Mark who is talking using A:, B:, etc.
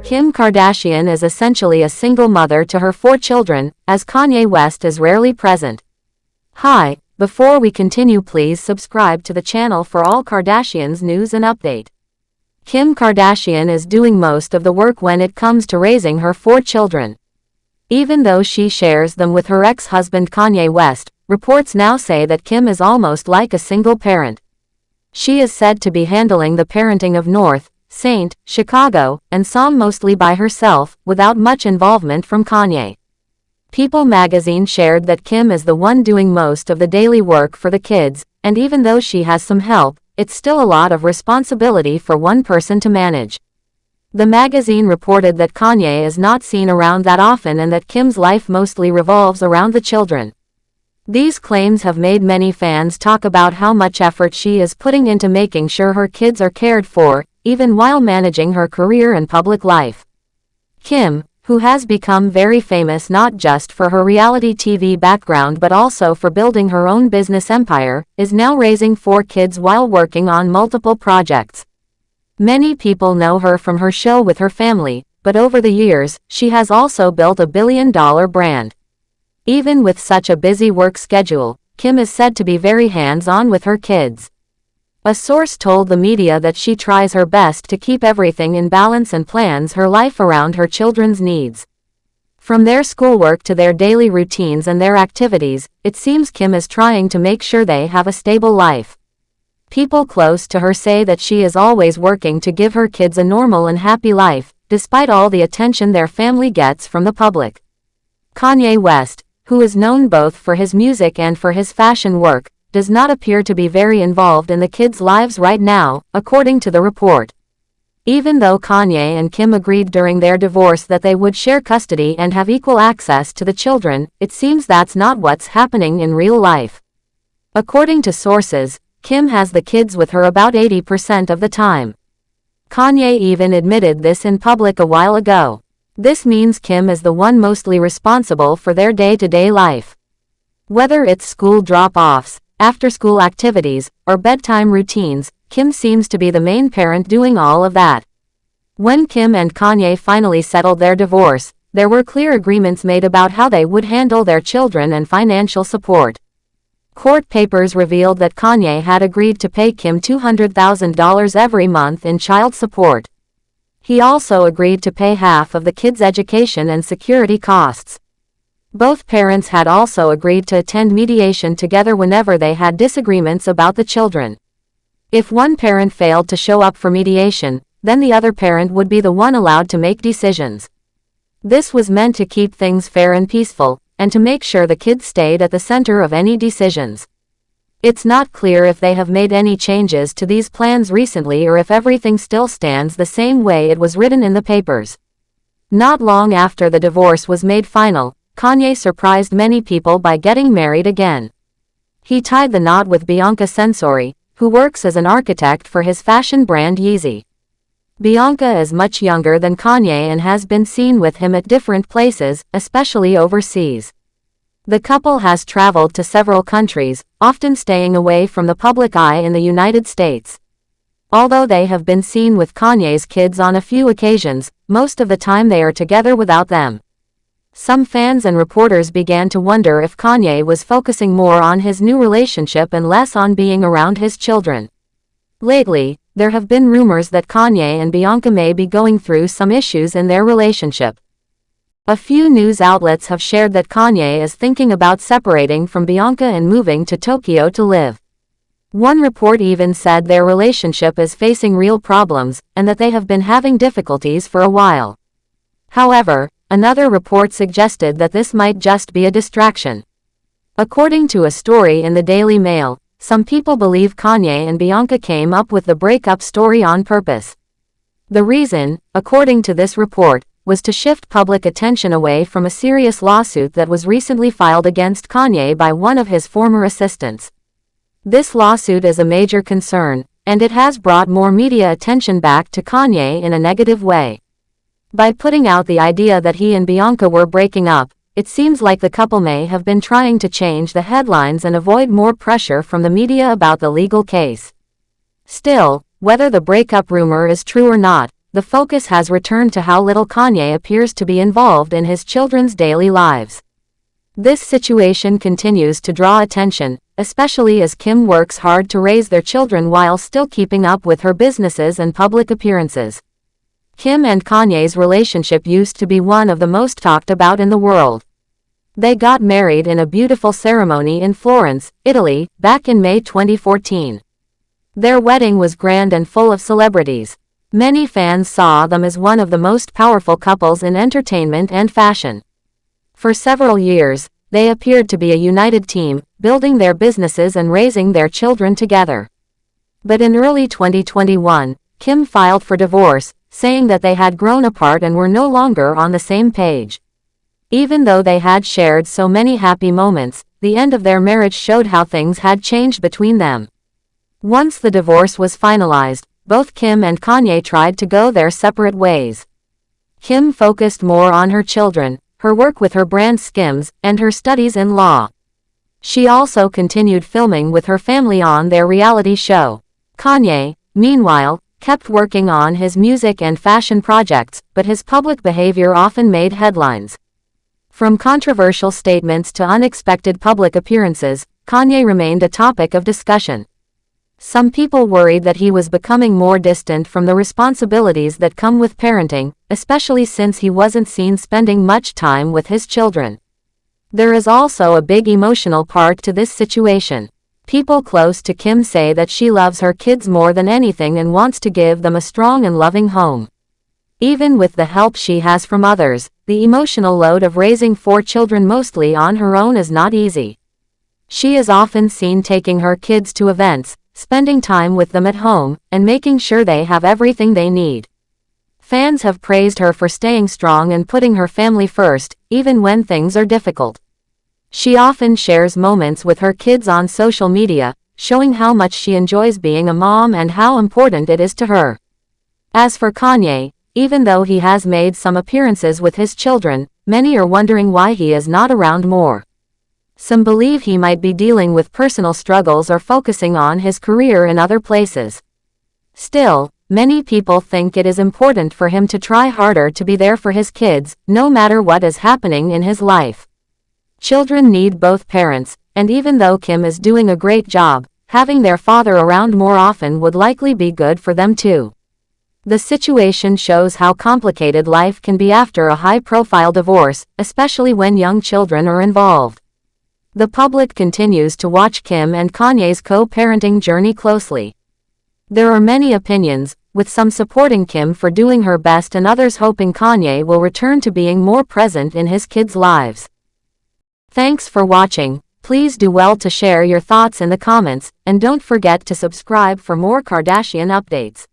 A: Kim Kardashian is essentially a single mother to her 4 children, as Kanye West is rarely present. Hi, before we continue, please subscribe to the channel for all Kardashians news and update. Kim Kardashian is doing most of the work when it comes to raising her 4 children. Even though she shares them with her ex-husband Kanye West, reports now say that Kim is almost like a single parent. She is said to be handling the parenting of North, St. Chicago, and Sam mostly by herself, without much involvement from Kanye. People magazine shared that Kim is the one doing most of the daily work for the kids, and even though she has some help, it's still a lot of responsibility for one person to manage. The magazine reported that Kanye is not seen around that often and that Kim's life mostly revolves around the children. These claims have made many fans talk about how much effort she is putting into making sure her kids are cared for, even while managing her career and public life. Kim, who has become very famous not just for her reality TV background but also for building her own business empire, is now raising 4 kids while working on multiple projects. Many people know her from her show with her family, but over the years, she has also built a billion-dollar brand. Even with such a busy work schedule, Kim is said to be very hands-on with her kids. A source told the media that she tries her best to keep everything in balance and plans her life around her children's needs. From their schoolwork to their daily routines and their activities, it seems Kim is trying to make sure they have a stable life. People close to her say that she is always working to give her kids a normal and happy life, despite all the attention their family gets from the public. Kanye West, who is known both for his music and for his fashion work, does not appear to be very involved in the kids' lives right now, according to the report. Even though Kanye and Kim agreed during their divorce that they would share custody and have equal access to the children, it seems that's not what's happening in real life. According to sources, Kim has the kids with her about 80% of the time. Kanye even admitted this in public a while ago. This means Kim is the one mostly responsible for their day-to-day life. Whether it's school drop-offs, after-school activities, or bedtime routines, Kim seems to be the main parent doing all of that. When Kim and Kanye finally settled their divorce, there were clear agreements made about how they would handle their children and financial support. Court papers revealed that Kanye had agreed to pay Kim $200,000 every month in child support. He also agreed to pay half of the kids' education and security costs. Both parents had also agreed to attend mediation together whenever they had disagreements about the children. If one parent failed to show up for mediation, then the other parent would be the one allowed to make decisions. This was meant to keep things fair and peaceful, and to make sure the kids stayed at the center of any decisions. It's not clear if they have made any changes to these plans recently or if everything still stands the same way it was written in the papers. Not long after the divorce was made final, Kanye surprised many people by getting married again. He tied the knot with Bianca Censori, who works as an architect for his fashion brand Yeezy. Bianca is much younger than Kanye and has been seen with him at different places, especially overseas. The couple has traveled to several countries, often staying away from the public eye in the United States. Although they have been seen with Kanye's kids on a few occasions, most of the time they are together without them. Some fans and reporters began to wonder if Kanye was focusing more on his new relationship and less on being around his children. Lately, there have been rumors that Kanye and Bianca may be going through some issues in their relationship. A few news outlets have shared that Kanye is thinking about separating from Bianca and moving to Tokyo to live. One report even said their relationship is facing real problems, and that they have been having difficulties for a while. However, another report suggested that this might just be a distraction. According to a story in the Daily Mail, some people believe Kanye and Bianca came up with the breakup story on purpose. The reason, according to this report, was to shift public attention away from a serious lawsuit that was recently filed against Kanye by one of his former assistants. This lawsuit is a major concern, and it has brought more media attention back to Kanye in a negative way. By putting out the idea that he and Bianca were breaking up, it seems like the couple may have been trying to change the headlines and avoid more pressure from the media about the legal case. Still, whether the breakup rumor is true or not, the focus has returned to how little Kanye appears to be involved in his children's daily lives. This situation continues to draw attention, especially as Kim works hard to raise their children while still keeping up with her businesses and public appearances. Kim and Kanye's relationship used to be one of the most talked about in the world. They got married in a beautiful ceremony in Florence, Italy, back in May 2014. Their wedding was grand and full of celebrities. Many fans saw them as one of the most powerful couples in entertainment and fashion. For several years, they appeared to be a united team, building their businesses and raising their children together. But in early 2021, Kim filed for divorce, saying that they had grown apart and were no longer on the same page. Even though they had shared so many happy moments, the end of their marriage showed how things had changed between them. Once the divorce was finalized, both Kim and Kanye tried to go their separate ways. Kim focused more on her children, her work with her brand Skims, and her studies in law. She also continued filming with her family on their reality show. Kanye, meanwhile, kept working on his music and fashion projects, but his public behavior often made headlines. From controversial statements to unexpected public appearances, Kanye remained a topic of discussion. Some people worried that he was becoming more distant from the responsibilities that come with parenting, especially since he wasn't seen spending much time with his children. There is also a big emotional part to this situation. People close to Kim say that she loves her kids more than anything and wants to give them a strong and loving home. Even with the help she has from others, the emotional load of raising 4 children mostly on her own is not easy. She is often seen taking her kids to events, spending time with them at home, and making sure they have everything they need. Fans have praised her for staying strong and putting her family first, even when things are difficult. She often shares moments with her kids on social media, showing how much she enjoys being a mom and how important it is to her. As for Kanye, even though he has made some appearances with his children, many are wondering why he is not around more. Some believe he might be dealing with personal struggles or focusing on his career in other places. Still, many people think it is important for him to try harder to be there for his kids, no matter what is happening in his life. Children need both parents, and even though Kim is doing a great job, having their father around more often would likely be good for them too. The situation shows how complicated life can be after a high-profile divorce, especially when young children are involved. The public continues to watch Kim and Kanye's co-parenting journey closely. There are many opinions, with some supporting Kim for doing her best and others hoping Kanye will return to being more present in his kids' lives. Thanks for watching. Please do well to share your thoughts in the comments, and don't forget to subscribe for more Kardashian updates.